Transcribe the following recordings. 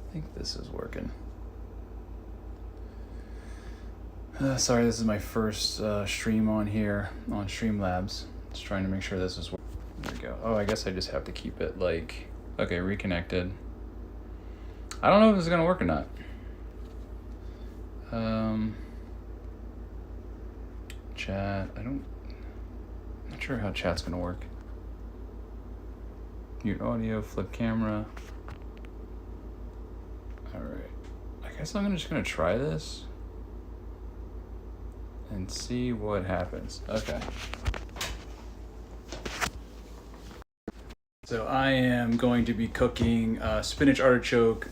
I think this is working. Sorry, this is my first stream on here on Streamlabs. Just trying to make sure this is working. There we go. Oh, I guess I just have to keep it like, okay, reconnected. I don't know if this is gonna work or not. Chat, I'm not sure how chat's gonna work. Mute audio, flip camera. All right, I guess I'm just gonna try this and see what happens. Okay. So I am going to be cooking spinach artichoke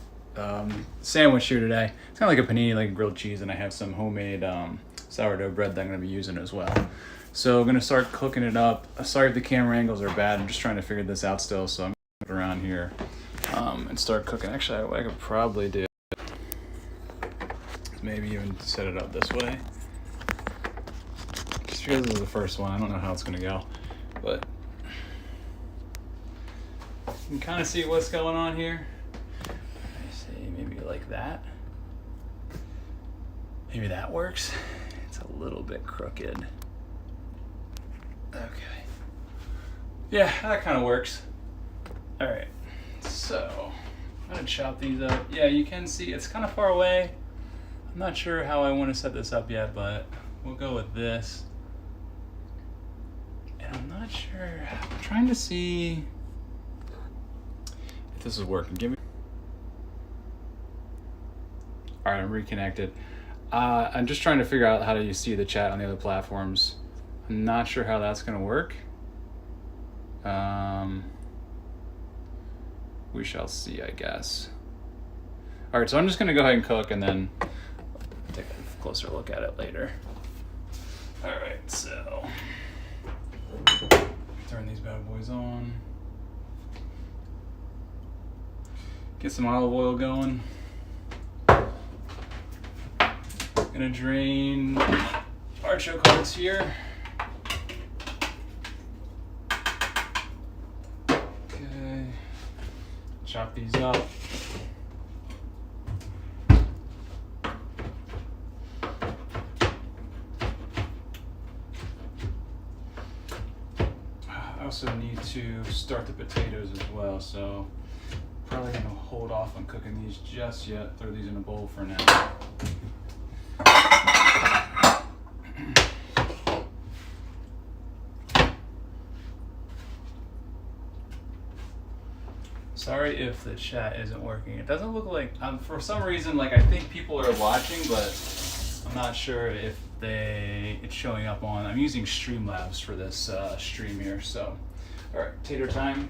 sandwich here today. It's kind of like a panini, like grilled cheese, and I have some homemade sourdough bread that I'm going to be using as well. So I'm going to start cooking it up. Sorry if the camera angles are bad. I'm just trying to figure this out still, so I'm going to put it around here and start cooking. Actually, I could probably do maybe even set it up this way. Just because this is the first one, I don't know how it's going to go, but you can kind of see what's going on here. I see, maybe like that. Maybe that works. It's a little bit crooked. Okay. Yeah, that kind of works. All right, so I'm gonna chop these up. Yeah, you can see it's kind of far away. I'm not sure how I want to set this up yet, but we'll go with this. And I'm not sure, I'm trying to see if this is working. Give me. All right, I'm reconnected. I'm just trying to figure out how do you see the chat on the other platforms. I'm not sure how that's gonna work. We shall see, I guess. All right, so I'm just gonna go ahead and cook and then take a closer look at it later. All right, so turn these bad boys on. Get some olive oil going. Gonna drain artichoke hearts here. Okay, chop these up. I also need to start the potatoes as well, so probably gonna hold off on cooking these just yet. Throw these in a bowl for now. Sorry if the chat isn't working. It doesn't look like, for some reason, like I think people are watching, but I'm not sure if it's showing up on. I'm using Streamlabs for this stream here. So, all right, tater time.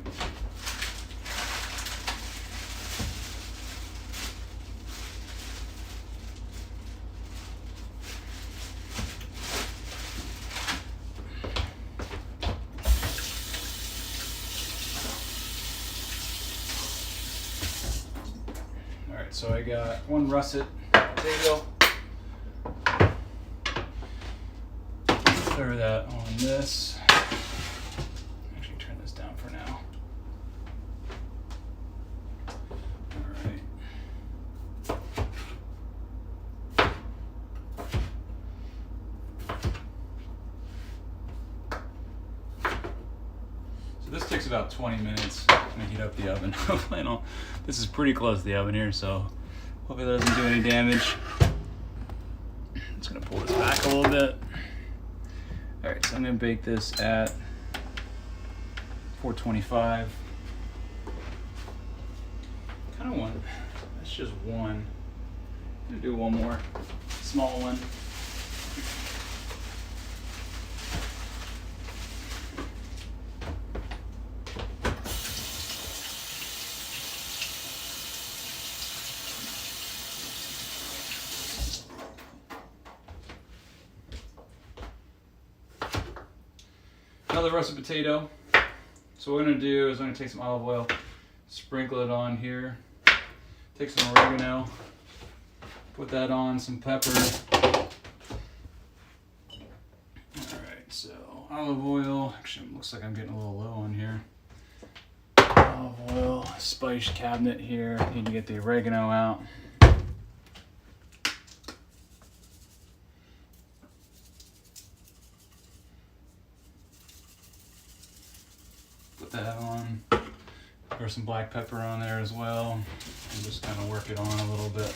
So I got one russet potato. Throw that on this. Actually, turn this down for now. All right. So this takes about 20 minutes. I'm gonna heat up the oven. This is pretty close to the oven here, so hope it doesn't do any damage. I'm just gonna pull this back a little bit. All right, so I'm gonna bake this at 425. Kind of want, that's just one. I'm gonna do one more small one. Another russet potato. So what we're gonna do is I'm gonna take some olive oil, sprinkle it on here, take some oregano, put that on, some pepper. All right, so olive oil. Actually, it looks like I'm getting a little low on here. olive oil, spice cabinet here. Need to get the oregano out. Put that on. Throw some black pepper on there as well, and just kind of work it on a little bit.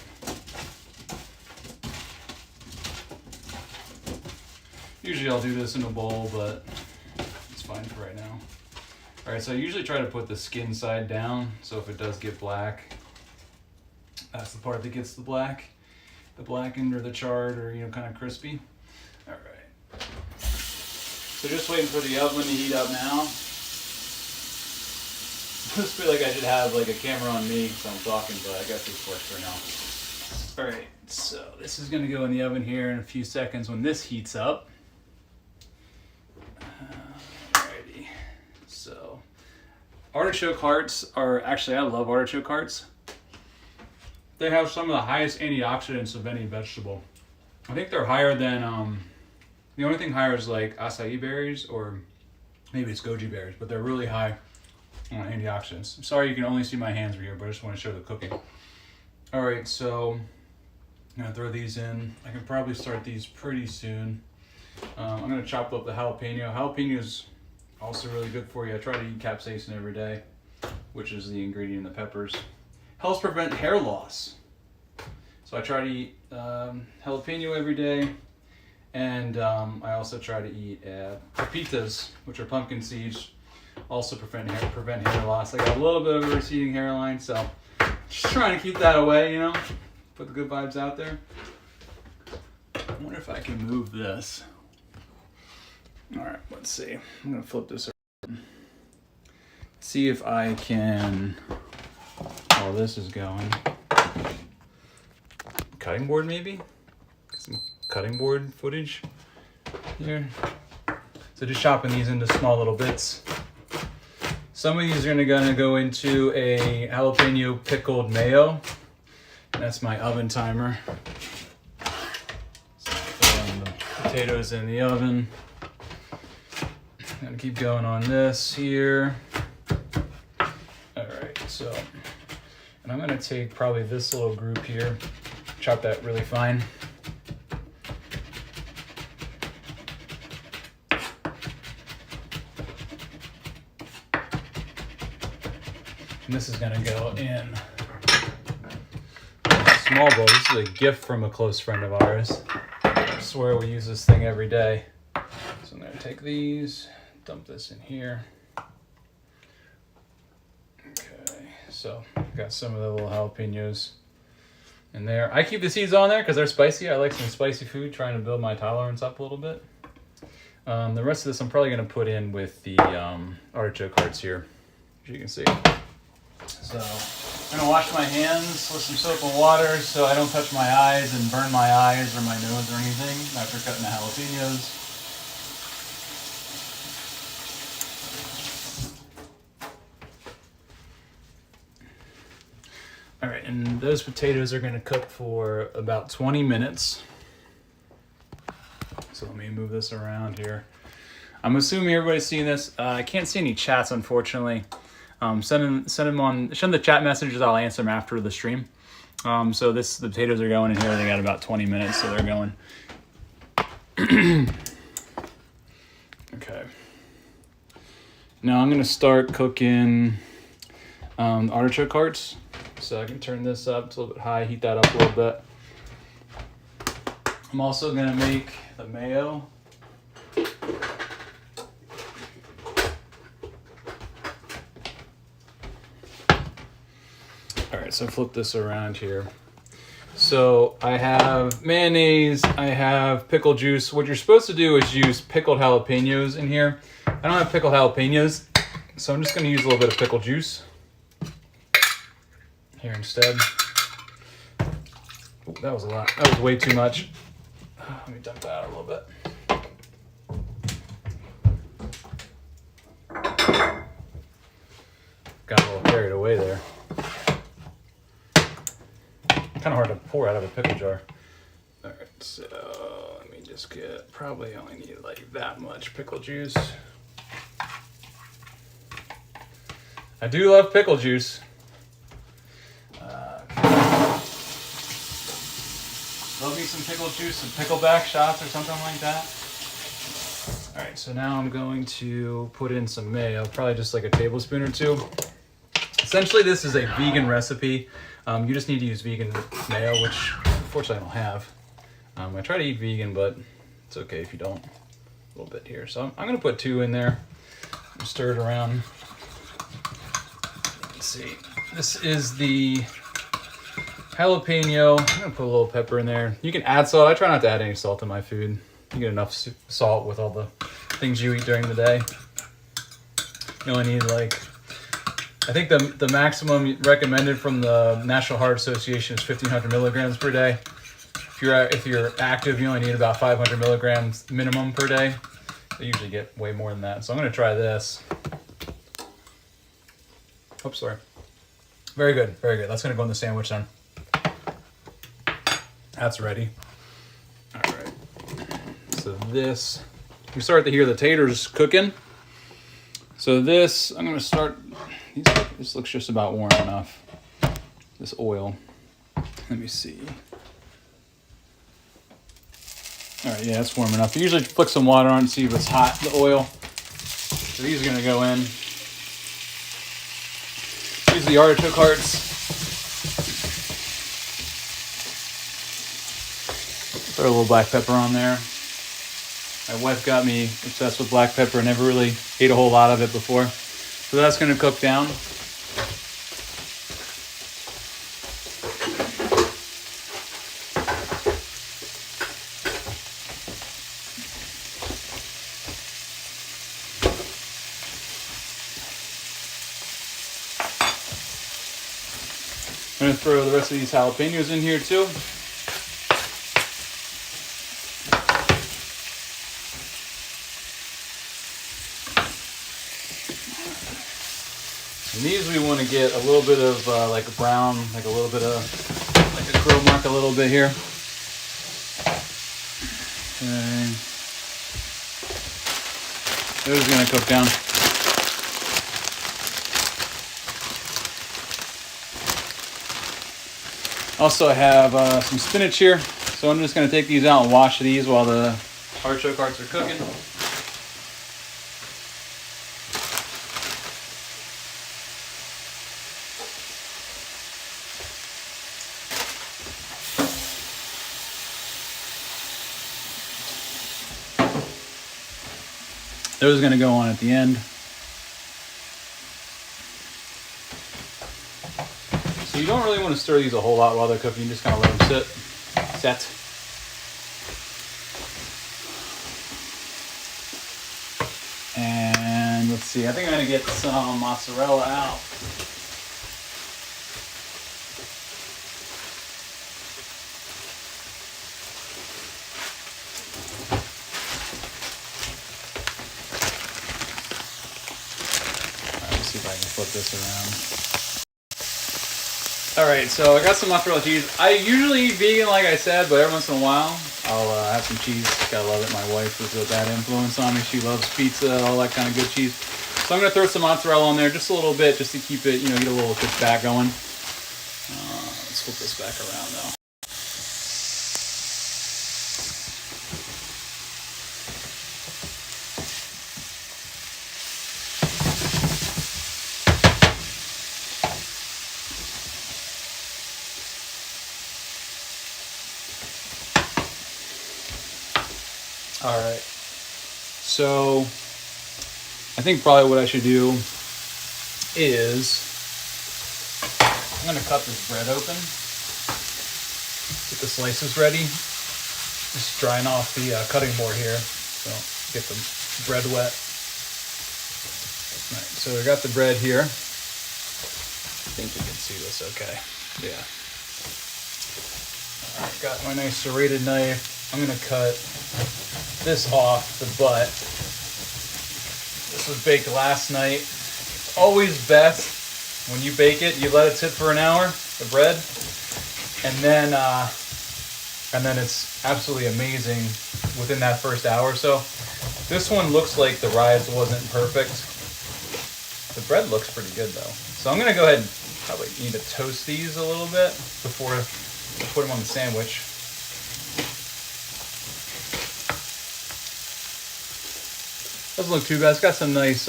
Usually I'll do this in a bowl, but it's fine for right now. All right, so I usually try to put the skin side down, so if it does get black, that's the part that gets the blackened or the charred or, you know, kind of crispy. All right. So just waiting for the oven to heat up now. I just feel like I should have like a camera on me so I'm talking, but I guess this works for now. All right, so this is gonna go in the oven here in a few seconds when this heats up. Alrighty, so artichoke hearts are actually, I love artichoke hearts. They have some of the highest antioxidants of any vegetable. I think they're higher than, the only thing higher is like acai berries or maybe it's goji berries, but they're really high on antioxidants. I'm sorry you can only see my hands right here, but I just want to show the cooking. All right, so I'm gonna throw these in. I can probably start these pretty soon. I'm gonna chop up the jalapeno. Jalapeno is also really good for you. I try to eat capsaicin every day, which is the ingredient in the peppers. Helps prevent hair loss. So I try to eat jalapeno every day, and I also try to eat pepitas, which are pumpkin seeds. Also prevent hair loss. I got a little bit of a receding hairline, so just trying to keep that away, you know, put the good vibes out there. I wonder if I can move this. All right, let's see. I'm gonna flip this around. See if I can, while this is going, cutting board maybe? Some cutting board footage here. So just chopping these into small little bits. Some of these are gonna go into a jalapeno pickled mayo. That's my oven timer. So throwing the potatoes in the oven. Gonna keep going on this here. All right, so, and I'm gonna take probably this little group here, chop that really fine. And this is gonna go in a small bowl. This is a gift from a close friend of ours. I swear we use this thing every day. So I'm gonna take these, dump this in here. Okay, so I've got some of the little jalapenos in there. I keep the seeds on there because they're spicy. I like some spicy food, trying to build my tolerance up a little bit. The rest of this I'm probably gonna put in with the artichoke hearts here, as you can see. So I'm gonna wash my hands with some soap and water so I don't touch my eyes and burn my eyes or my nose or anything after cutting the jalapenos. All right, and those potatoes are gonna cook for about 20 minutes. So let me move this around here. I'm assuming everybody's seeing this. I can't see any chats, unfortunately. Send the chat messages. I'll answer them after the stream. So the potatoes are going in here. They got about 20 minutes, so they're going. Okay. Now I'm gonna start cooking artichoke hearts. So I can turn this up. It's a little bit high. Heat that up a little bit. I'm also gonna make the mayo. All right, so flip this around here. So I have mayonnaise, I have pickle juice. What you're supposed to do is use pickled jalapenos in here. I don't have pickled jalapenos, so I'm just gonna use a little bit of pickle juice here instead. Oh, that was a lot. That was way too much. Let me dump that out a little bit. Got a little carried away there. Kind of hard to pour out of a pickle jar. All right, so let me just get, probably only need like that much pickle juice. I do love pickle juice. Love me some pickle juice, some pickleback shots or something like that. All right, so now I'm going to put in some mayo, probably just like a tablespoon or two. Essentially, this is a vegan recipe. You just need to use vegan mayo, which unfortunately I don't have. I try to eat vegan, but it's okay if you don't. A little bit here. So I'm going to put 2 in there. Stir it around. Let's see. This is the jalapeno. I'm going to put a little pepper in there. You can add salt. I try not to add any salt in my food. You get enough salt with all the things you eat during the day. You only need like, I think the maximum recommended from the National Heart Association is 1,500 milligrams per day. If you're active, you only need about 500 milligrams minimum per day. They usually get way more than that. So I'm going to try this. Oops, sorry. Very good, very good. That's going to go in the sandwich then. That's ready. All right. So this, you start to hear the taters cooking. So this, I'm going to start, this looks just about warm enough. This oil. Let me see. All right, yeah, it's warm enough. You usually flick some water on to see if it's hot, the oil. So these are gonna go in. These are the artichoke hearts. Throw a little black pepper on there. My wife got me obsessed with black pepper. I never really ate a whole lot of it before. So that's gonna cook down. I'm going to throw the rest of these jalapenos in here too. And these we want to get a little bit of like a brown, like a little bit of like a grill mark a little bit here. Okay. Those are going to cook down. Also, I have some spinach here, so I'm just going to take these out and wash these while the artichoke hearts are cooking. Those are going to go on at the end. So you don't really want to stir these a whole lot while they're cooking. You just kind of let them set. And let's see, I think I'm going to get some mozzarella out. Let's see if I can flip this around. All right, so I got some mozzarella cheese. I usually eat vegan, like I said, but every once in a while, I'll have some cheese. Gotta love it. My wife was a bad influence on me. She loves pizza, all that kind of good cheese. So I'm gonna throw some mozzarella on there, just a little bit, just to keep it, get a little good fat going. Let's flip this back around though. All right, so I think probably what I should do is I'm gonna cut this bread open, get the slices ready, just drying off the cutting board here, so get the bread wet. All right, so I got the bread here. I think you can see this okay, yeah. All right, got my nice serrated knife. I'm gonna cut this off the butt. This was baked last night. It's always best when you bake it, you let it sit for an hour, the bread, and then it's absolutely amazing within that first hour or so. This one looks like the rise wasn't perfect. The bread looks pretty good though. So I'm gonna go ahead and probably need to toast these a little bit before I put them on the sandwich. Doesn't look too bad. It's got some nice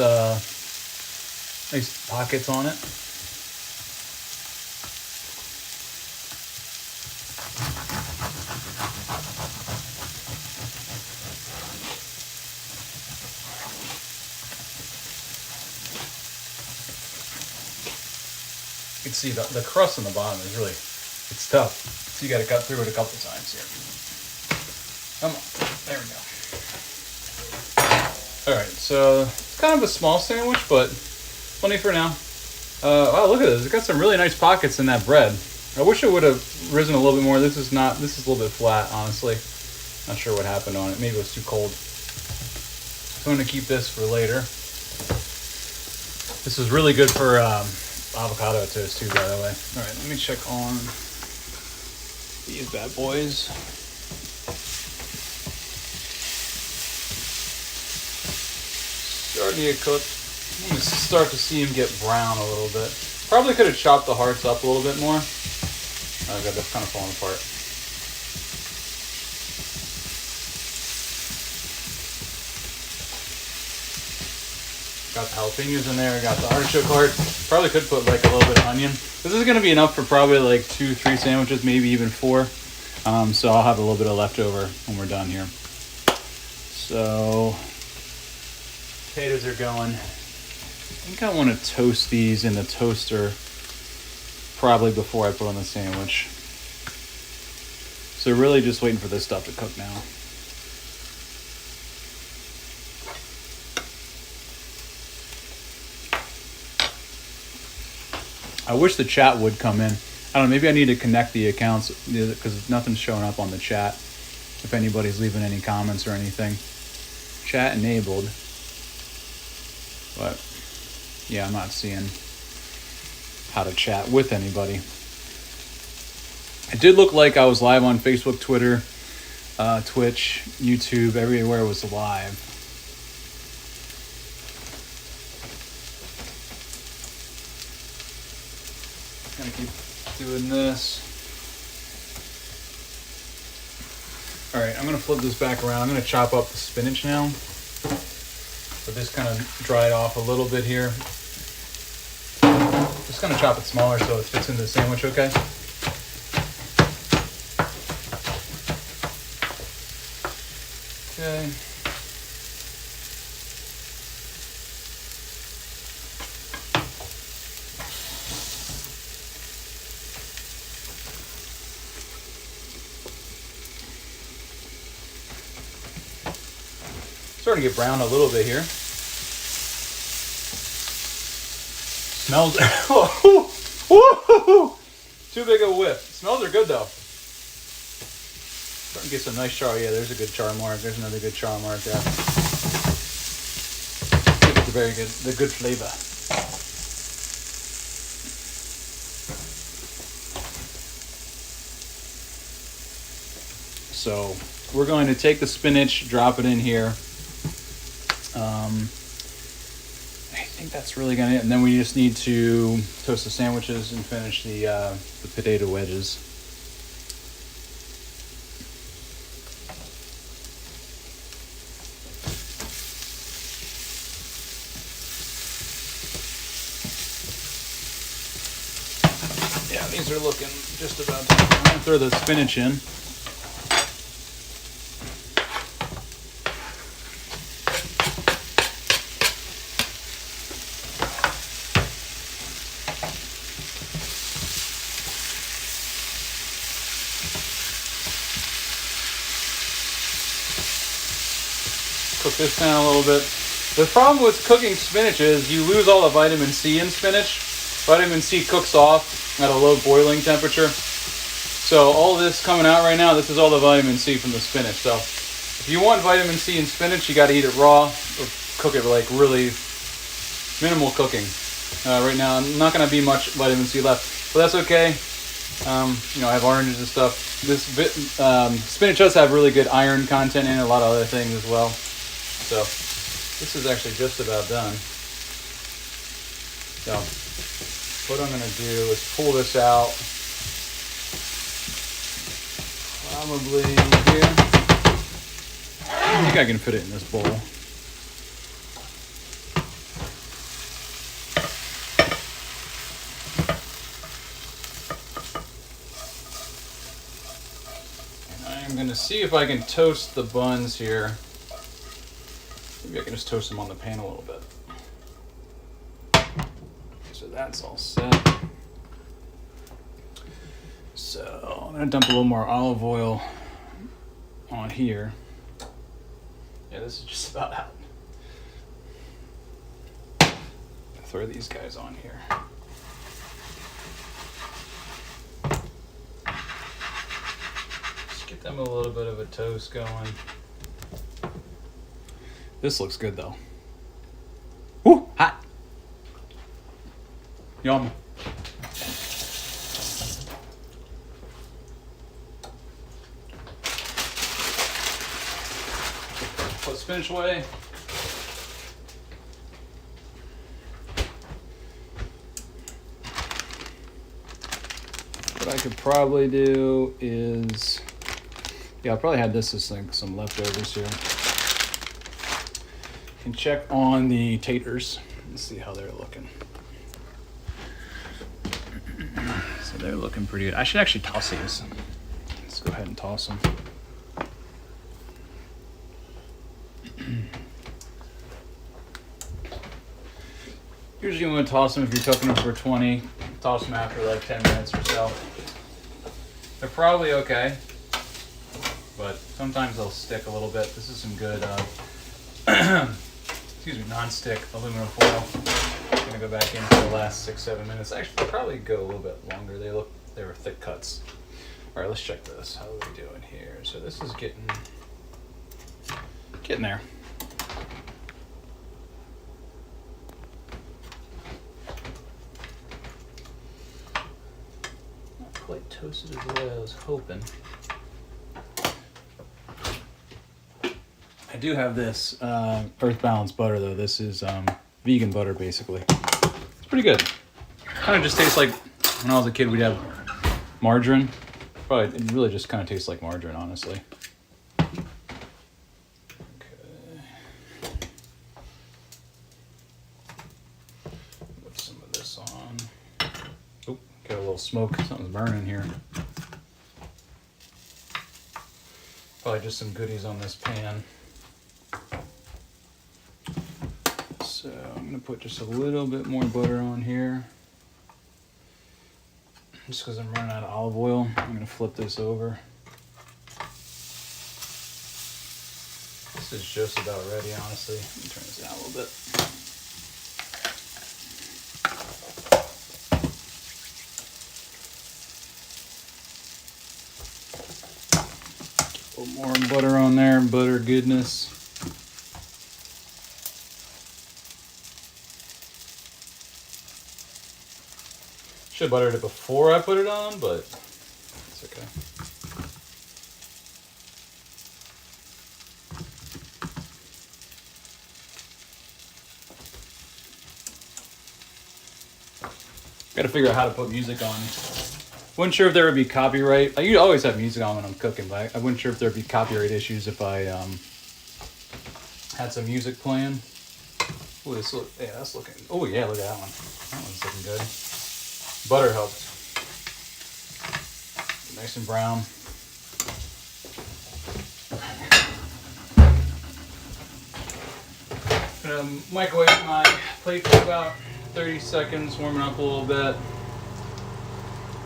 nice pockets on it. You can see the crust on the bottom is really, it's tough. So you got to cut through it a couple times here. Come on, there we go. All right, so it's kind of a small sandwich, but plenty for now. Wow, look at this. It's got some really nice pockets in that bread. I wish it would have risen a little bit more. This is a little bit flat, honestly. Not sure what happened on it. Maybe it was too cold. So I'm gonna keep this for later. This is really good for avocado toast too, by the way. All right, let me check on these bad boys. Starting to get cooked. I'm gonna start to see them get brown a little bit. Probably could have chopped the hearts up a little bit more. Oh god, that's kind of falling apart. Got the jalapenos in there, got the artichoke heart. Probably could put like a little bit of onion. This is gonna be enough for probably like 2-3 sandwiches, maybe even 4. So I'll have a little bit of leftover when we're done here. So potatoes are going. I think I want to toast these in the toaster probably before I put on the sandwich. So really just waiting for this stuff to cook now. I wish the chat would come in. I don't know, maybe I need to connect the accounts because nothing's showing up on the chat. If anybody's leaving any comments or anything. Chat enabled. But yeah, I'm not seeing how to chat with anybody. It did look like I was live on Facebook, Twitter, Twitch, YouTube, everywhere was live. Gonna keep doing this. All right, I'm gonna flip this back around. I'm gonna chop up the spinach now. So this kind of dried off a little bit here. Just gonna chop it smaller so it fits into the sandwich, okay? Okay. Starting to get brown a little bit here. Smells. Too big of a whiff. Smells are good though. Starting to get some nice char. Yeah, there's a good char mark. There's another good char mark there. It's very good. The good flavor. So we're going to take the spinach, drop it in here. I think that's really gonna it. And then we just need to toast the sandwiches and finish the potato wedges. Yeah, these are looking just about done. I'm gonna throw the spinach in. Cook this down a little bit. The problem with cooking spinach is you lose all the vitamin C in spinach. Vitamin C cooks off at a low boiling temperature. So all this coming out right now, this is all the vitamin C from the spinach. So if you want vitamin C in spinach, you got to eat it raw or cook it like really minimal cooking. Right now, not going to be much vitamin C left, but that's okay. I have oranges and stuff. This spinach does have really good iron content and a lot of other things as well. So this is actually just about done. So what I'm gonna do is pull this out probably here. I think I can fit it in this bowl. And I'm gonna see if I can toast the buns here. Maybe I can just toast them on the pan a little bit. So that's all set. So I'm gonna dump a little more olive oil on here. Yeah, this is just about out. Throw these guys on here. Just get them a little bit of a toast going. This looks good though. Woo, hot. Yum. Put spinach away. What I could probably do is, yeah, I'll probably have this as like some leftovers here. And check on the taters and see how they're looking. So they're looking pretty good. I should actually toss these. Let's go ahead and toss them. Usually you want to toss them if you're cooking them for 20. Toss them after like 10 minutes or so. They're probably okay, but sometimes they'll stick a little bit. This is some good, excuse me, non-stick aluminum foil. I'm gonna go back in for the last 6-7 minutes. Actually, they'll probably go a little bit longer. They were thick cuts. All right, let's check this. How are we doing here? So this is getting there. Not quite toasted as the way I was hoping. I do have this Earth Balance butter though. This is vegan butter basically. It's pretty good. Kind of just tastes like when I was a kid we'd have margarine. Probably it really just kind of tastes like margarine, honestly. Okay. Put some of this on. Oh, got a little smoke. Something's burning here. Probably just some goodies on this pan. So I'm going to put just a little bit more butter on here. Just because I'm running out of olive oil, I'm going to flip this over. This is just about ready, honestly. Let me turn this down a little bit. A little more butter on there, butter goodness. Should have buttered it before I put it on, but it's okay. Got to figure out how to put music on. Wasn't sure if there would be copyright. I always have music on when I'm cooking, but I wasn't sure if there'd be copyright issues if I had some music playing. Oh, yeah, that's looking. Oh yeah, look at that one. That one's looking good. Butter helps. Nice and brown. Gonna microwave my plate for about 30 seconds, warming up a little bit.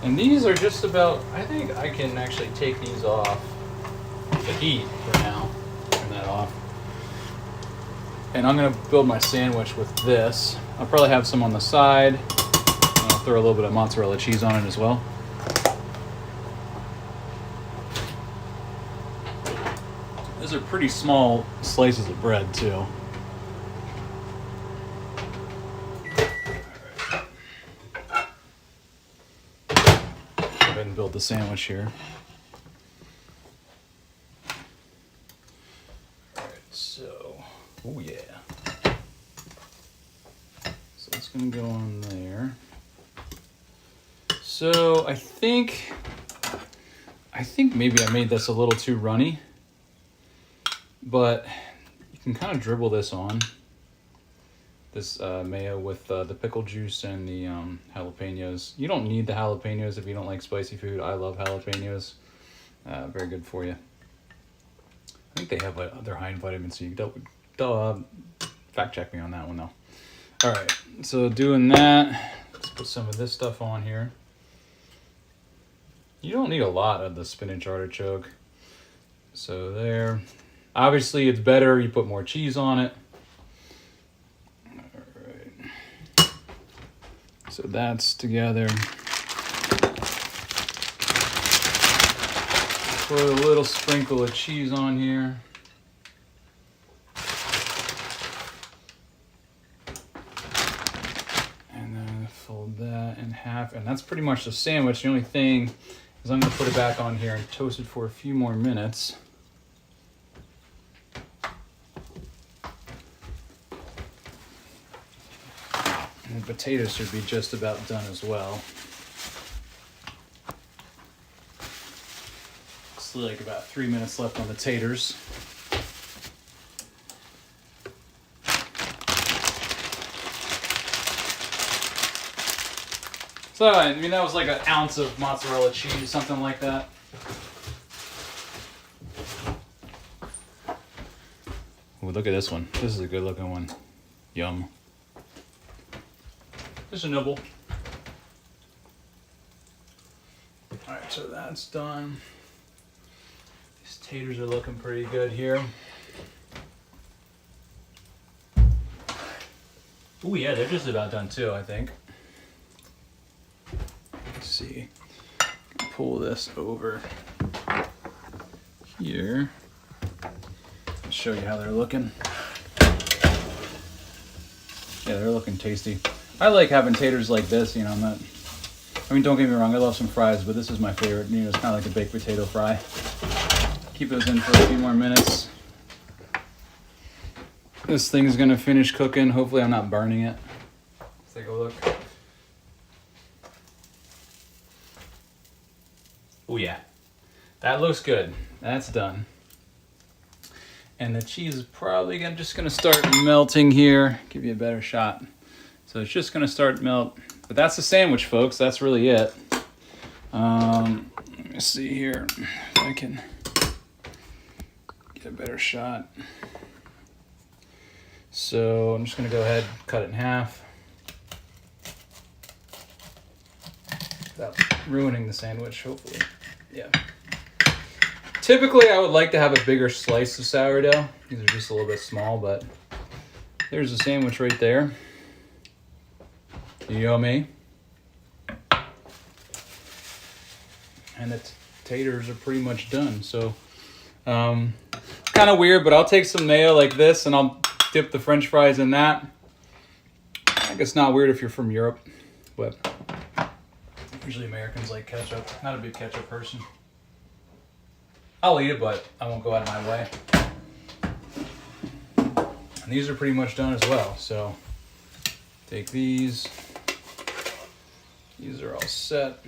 And these are just about, I think I can actually take these off the heat for now. Turn that off. And I'm gonna build my sandwich with this. I'll probably have some on the side. Throw a little bit of mozzarella cheese on it as well. Those are pretty small slices of bread too. All right. Go ahead and build the sandwich here. All right, so, oh yeah. So let's go gonna go on there. So I think maybe I made this a little too runny, but you can kind of dribble this on. This mayo with the pickle juice and the jalapenos. You don't need the jalapenos if you don't like spicy food. I love jalapenos. Very good for you. I think they have they're high in vitamin C. Don't fact check me on that one though. All right, so doing that, let's put some of this stuff on here. You don't need a lot of the spinach artichoke. So there. Obviously, it's better you put more cheese on it. So that's together. Put a little sprinkle of cheese on here. And then fold that in half. And that's pretty much the sandwich. The only thing is I'm gonna put it back on here and toast it for a few more minutes. And the potatoes should be just about done as well. Looks like about 3 minutes left on the taters. So, I mean, that was like an ounce of mozzarella cheese, something like that. Ooh, look at this one. This is a good looking one. Yum. Just a nibble. All right, so that's done. These taters are looking pretty good here. Oh yeah, they're just about done too, I think. Let's see. Pull this over here. I'll show you how they're looking. Yeah, they're looking tasty. I like having taters like this, you know, I mean, don't get me wrong, I love some fries, but this is my favorite. You know, it's kind of like a baked potato fry. Keep those in for a few more minutes. This thing's gonna finish cooking. Hopefully I'm not burning it. Let's take a look. Oh yeah, that looks good. That's done. And the cheese is probably just gonna start melting here. Give you a better shot. So it's just gonna start melt. But that's the sandwich, folks. That's really it. Let me see here if I can get a better shot. So I'm just gonna go ahead and cut it in half without ruining the sandwich, hopefully. Yeah. Typically, I would like to have a bigger slice of sourdough. These are just a little bit small, but there's the sandwich right there. Yummy. And the taters are pretty much done. So, kind of weird, but I'll take some mayo like this and I'll dip the French fries in that. I guess not weird if you're from Europe, but usually Americans like ketchup. Not a big ketchup person. I'll eat it, but I won't go out of my way. And these are pretty much done as well. So take these. These are all set.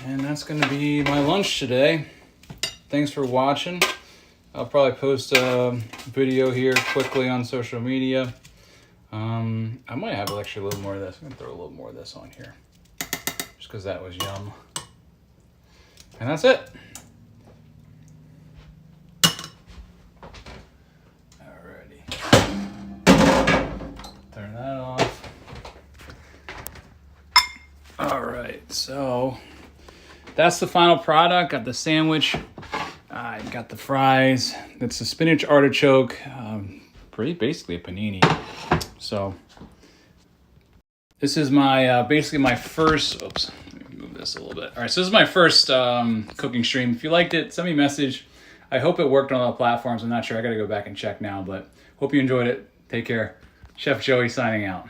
And that's going to be my lunch today. Thanks for watching. I'll probably post a video here quickly on social media. I might have actually a little more of this. I'm going to throw a little more of this on here. Just because that was yum. And that's it. Turn that off. All right, so that's the final product. Got the sandwich. I got the fries. That's the spinach artichoke. Pretty basically a panini. So this is my basically my first. Oops, let me move this a little bit. All right, so this is my first cooking stream. If you liked it, send me a message. I hope it worked on all the platforms. I'm not sure. I got to go back and check now, but hope you enjoyed it. Take care. Chef Joey signing out.